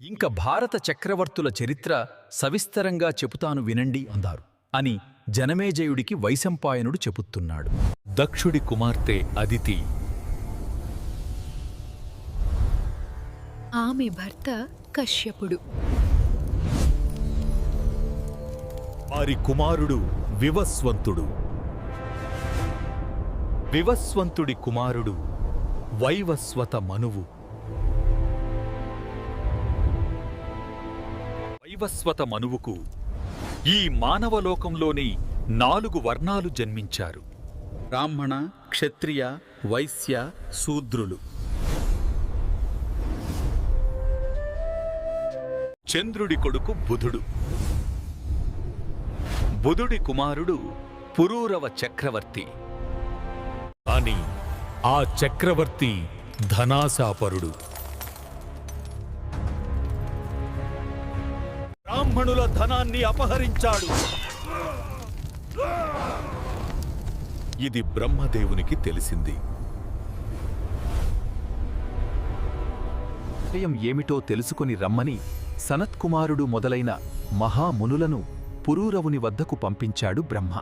ఇంక భారత చక్రవర్తుల చరిత్ర సవిస్తరంగా చెబుతాను వినండి అందారు అని జనమేజయుడికి వైశంపాయనుడు చెబుతున్నాడు. దక్షుడి కుమార్తె అదితి. ఆమె భర్త కశ్యపుడు. వారి కుమారుడు వివస్వంతుడు. వివస్వంతుడి కుమారుడు వైవస్వత మనువు. వైవస్వత మనువుకు ఈ మానవలోకంలోని 4 వర్ణాలు జన్మించారు: బ్రాహ్మణ, క్షత్రియ, వైశ్య, శూద్రులు. చంద్రుడి కొడుకు బుధుడు. బుధుడి కుమారుడు పురూరవ చక్రవర్తి. అని ఆ చక్రవర్తి ధనాశాపరుడు. బ్రాహ్మణుల ధనాన్ని అపహరించాడు. ఇది బ్రహ్మదేవునికి తెలిసింది. విషయం ఏమిటో తెలుసుకొని రమ్మని సనత్కుమారుడు మొదలైన మహామునులను పురూరవుని వద్దకు పంపించాడు బ్రహ్మ.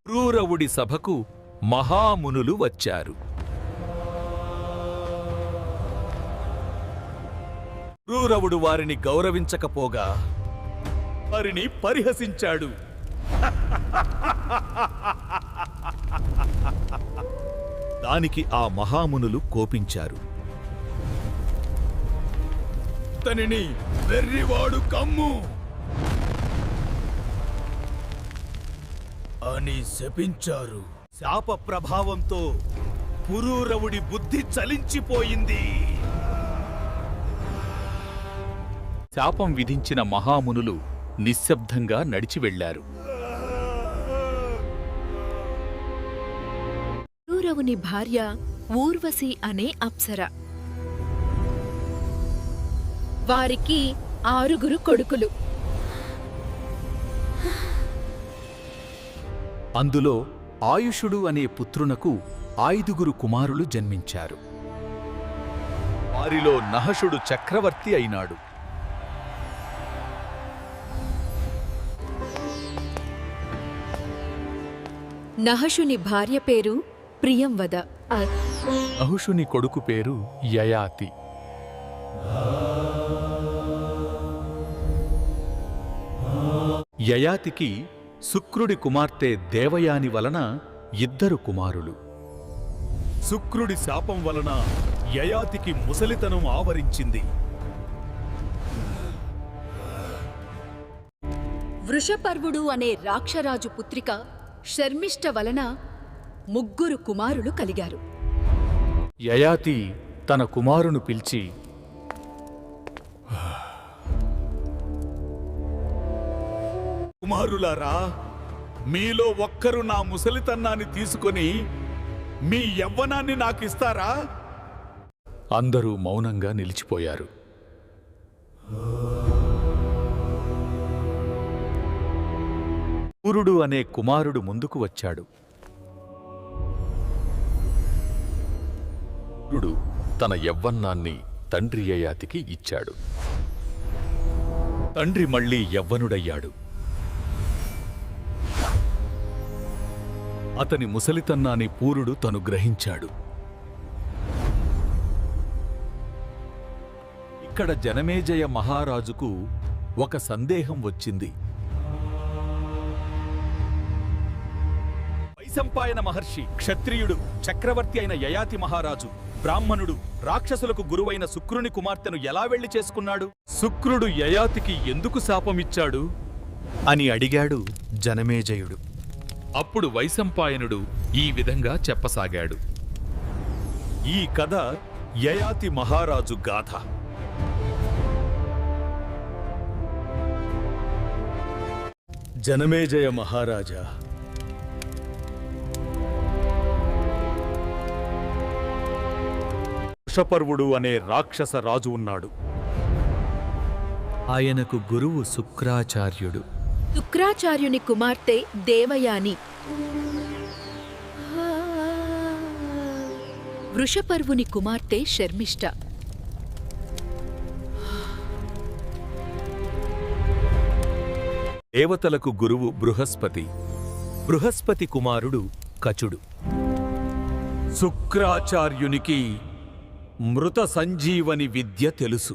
పురూరవుడి సభకు మహామునులు వచ్చారు. పురూరవుడు వారిని గౌరవించకపోగా వారిని పరిహసించాడు. దానికి ఆ మహామునులు కోపించారు. తనిని వెర్రివాడు కమ్ము అని శపించారు. శాప ప్రభావంతో పురూరవుడి బుద్ధి చలించిపోయింది. శాపం విధించిన మహామునులు నిశ్శబ్దంగా నడిచి వెళ్లారు. పురూరవుని భార్య ఊర్వశి అనే అప్సర. వారికి 6 కొడుకులు. అందులో ఆయుషుడు అనే పుత్రునకు 5 కుమారులు జన్మించారు. వారిలో నహషుడు చక్రవర్తి అయినాడు. నహషుని భార్య పేరు ప్రియంవద. నహుషుని కొడుకు పేరు యయాతి. యయాతికి శుక్రుడి కుమార్తె దేవయాని వలన 2 కుమారులు. శుక్రుడి శాపం వలన యయాతికి ముసలితనం ఆవరించింది. వృషపర్వుడు అనే రాక్షరాజు పుత్రిక శర్మిష్ఠ వలన 3 కుమారులు కలిగారు. యయాతి తన కుమారును పిలిచి, కుమారులారా, మీలో ఒక్కరు నా ముసలితన్నాన్ని తీసుకొని మీ యవ్వనాన్ని నాకిస్తారా? అందరూ మౌనంగా నిలిచిపోయారు. పూరుడు అనే కుమారుడు ముందుకు వచ్చాడు. పూరుడు తన యవ్వన్నాన్ని తండ్రి యయాతికి ఇచ్చాడు. తండ్రి మళ్లీ యవ్వనుడయ్యాడు. అతని ముసలితన్నాన్ని పూరుడు తను గ్రహించాడు. ఇక్కడ జనమేజయ మహారాజుకు ఒక సందేహం వచ్చింది. వైశంపాయన మహర్షి క్షత్రియుడు, చక్రవర్తి అయిన యయాతి మహారాజు బ్రాహ్మణుడు, రాక్షసులకు గురువైన శుక్రుని కుమార్తెను ఎలా వెళ్లి చేసుకున్నాడు? శుక్రుడు యయాతికి ఎందుకు శాపమిచ్చాడు అని అడిగాడు జనమేజయుడు. అప్పుడు వైశంపాయనుడు ఈ విధంగా చెప్పసాగాడు. ఈ కథ యయాతి మహారాజు గాథ. జనమేజయ మహారాజా, వృషపర్వుడు అనే రాక్షస రాజు ఉన్నాడు. ఆయనకు గురువు శుక్రాచార్యుడు. శుక్రాచార్యుని కుమార్తె దేవయాని. వృషపర్వుని కుమార్తె శర్మిష్ఠ. దేవతలకు గురువు బృహస్పతి. బృహస్పతి కుమారుడు కచుడు. శుక్రాచార్యునికి మృత సంజీవని విద్య తెలుసు.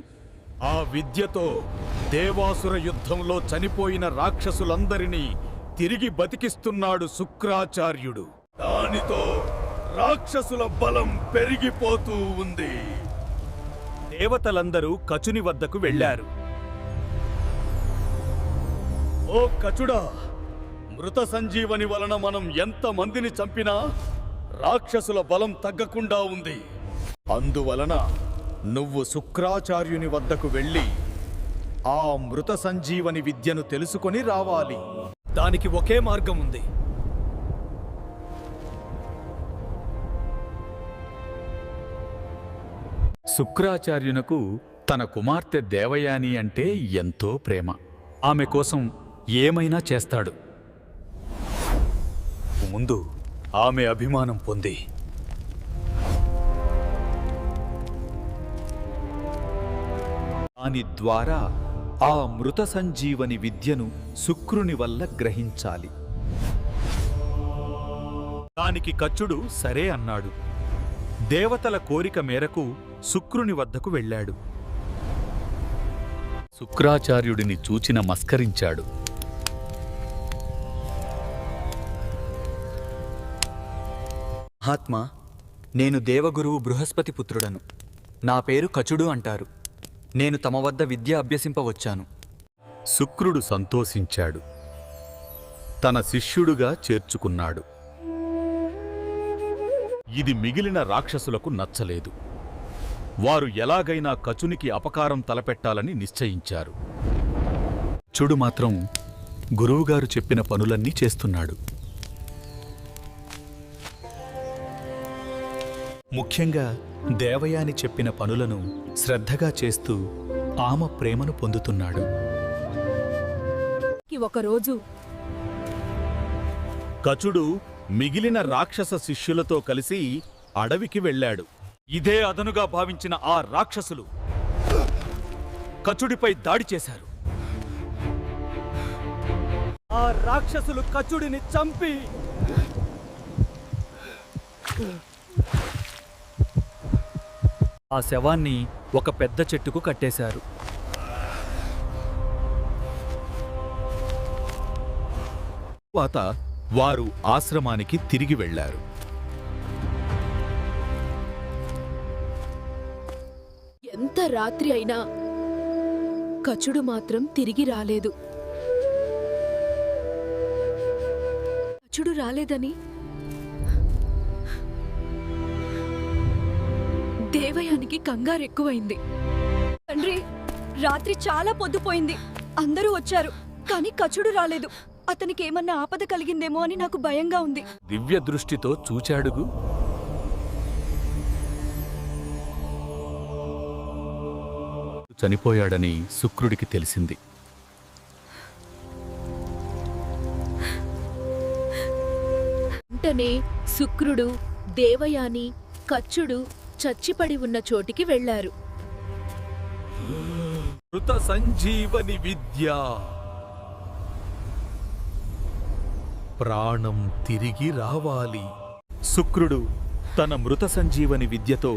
ఆ విద్యతో దేవాసుర యుద్ధంలో చనిపోయిన రాక్షసులందరినీ తిరిగి బతికిస్తున్నాడు శుక్రాచార్యుడు. దానితో రాక్షసుల బలం పెరిగిపోతూ ఉంది. దేవతలందరూ కచుని వద్దకు వెళ్ళారు. ఓ కచుడా, మృత సంజీవని వలన మనం ఎంత మందిని చంపినా రాక్షసుల బలం తగ్గకుండా ఉంది. అందువలన నువ్వు శుక్రాచార్యుని వద్దకు వెళ్ళి ఆ మృత సంజీవని విద్యను తెలుసుకొని రావాలి. దానికి ఒకే మార్గం ఉంది. శుక్రాచార్యునకు తన కుమార్తె దేవయాని అంటే ఎంతో ప్రేమ. ఆమె కోసం ఏమైనా చేస్తాడు. ముందు ఆమె అభిమానం పొంది దాని ద్వారా ఆ మృత సంజీవని విద్యను శుక్రుని వల్ల గ్రహించాలి. దానికి కచుడు సరే అన్నాడు. దేవతల కోరిక మేరకు శుక్రుని వద్దకు వెళ్ళాడు. శుక్రాచార్యుడిని చూచి నమస్కరించాడు. మహాత్మా, నేను దేవగురువు బృహస్పతి పుత్రుడను. నా పేరు కచుడు అంటారు. నేను తమ వద్ద విద్య అభ్యసింపవచ్చాను. శుక్రుడు సంతోషించాడు. తన శిష్యుడుగా చేర్చుకున్నాడు. ఇది మిగిలిన రాక్షసులకు నచ్చలేదు. వారు ఎలాగైనా కచునికి అపకారం తలపెట్టాలని నిశ్చయించారు. కచుడు మాత్రం గురువుగారు చెప్పిన పనులన్నీ చేస్తున్నాడు. ముఖ్యంగా దేవయాని చెప్పిన పనులను శ్రద్ధగా చేస్తూ ఆమె ప్రేమను పొందుతున్నాడు. ఒకరోజు కచుడు మిగిలిన రాక్షస శిష్యులతో కలిసి అడవికి వెళ్ళాడు. ఇదే అదనుగా భావించిన ఆ రాక్షసులు కచుడిపై దాడి చేశారు. ఆ రాక్షసులు కచుడిని చంపి ఆ శవాన్ని ఒక పెద్ద చెట్టుకు కట్టేశారు. తరువాత వారు ఆశ్రమానికి తిరిగి వెళ్లారు. ఎంత రాత్రి అయినా కచుడు మాత్రం తిరిగి రాలేదు. కచుడు రాలేదని దేవయానికి కంగారెక్కువైంది. తండ్రి, రాత్రి చాలా పొద్దుపోయింది. అందరూ వచ్చారు, కానీ కచుడు రాలేదు. అతనికి ఏమన్నా ఆపద కలిగిందేమో అని నాకు భయంగా ఉంది. దివ్య దృష్టితో చూచాడుగు. చనిపోయాడని శుక్రుడికి తెలిసింది. వెంటనే శుక్రుడు, దేవయాని, కచుడు చచ్చిపడి ఉన్న చోటికి వెళ్లారు. మృత సంజీవని విద్య, ప్రాణం తిరిగి రావాలి. శుక్రుడు తన మృత సంజీవని విద్యతో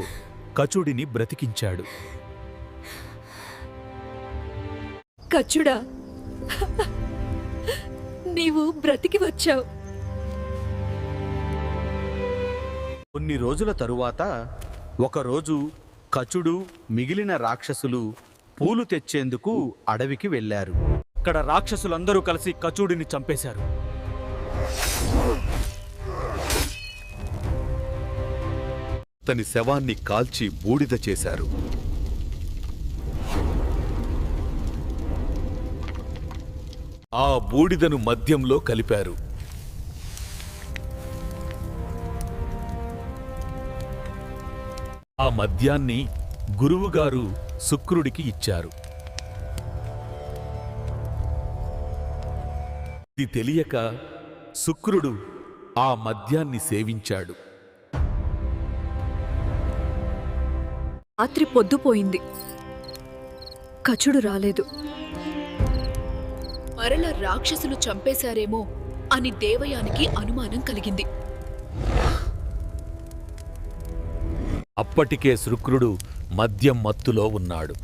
కచుడిని బ్రతికించాడు. కచుడా, నీవు బ్రతికి వచ్చావు. కొన్ని రోజుల తరువాత ఒకరోజు కచుడు మిగిలిన రాక్షసులు పూలు తెచ్చేందుకు అడవికి వెళ్లారు. అక్కడ రాక్షసులందరూ కలిసి కచుడిని చంపేశారు. అతని శవాన్ని కాల్చి బూడిద చేశారు. ఆ బూడిదను మద్యంలో కలిపారు. ఆ మద్యాన్ని గురువుగారు శుక్రుడికి ఇచ్చారు. ఇది తెలియక శుక్రుడు ఆ మద్యాన్ని సేవించాడు. రాత్రి పొద్దుపోయింది. కచుడు రాలేదు. మరల రాక్షసులు చంపేశారేమో అని దేవయానికి అనుమానం కలిగింది. అప్పటికే శుక్రుడు మద్యం మత్తులో ఉన్నాడు.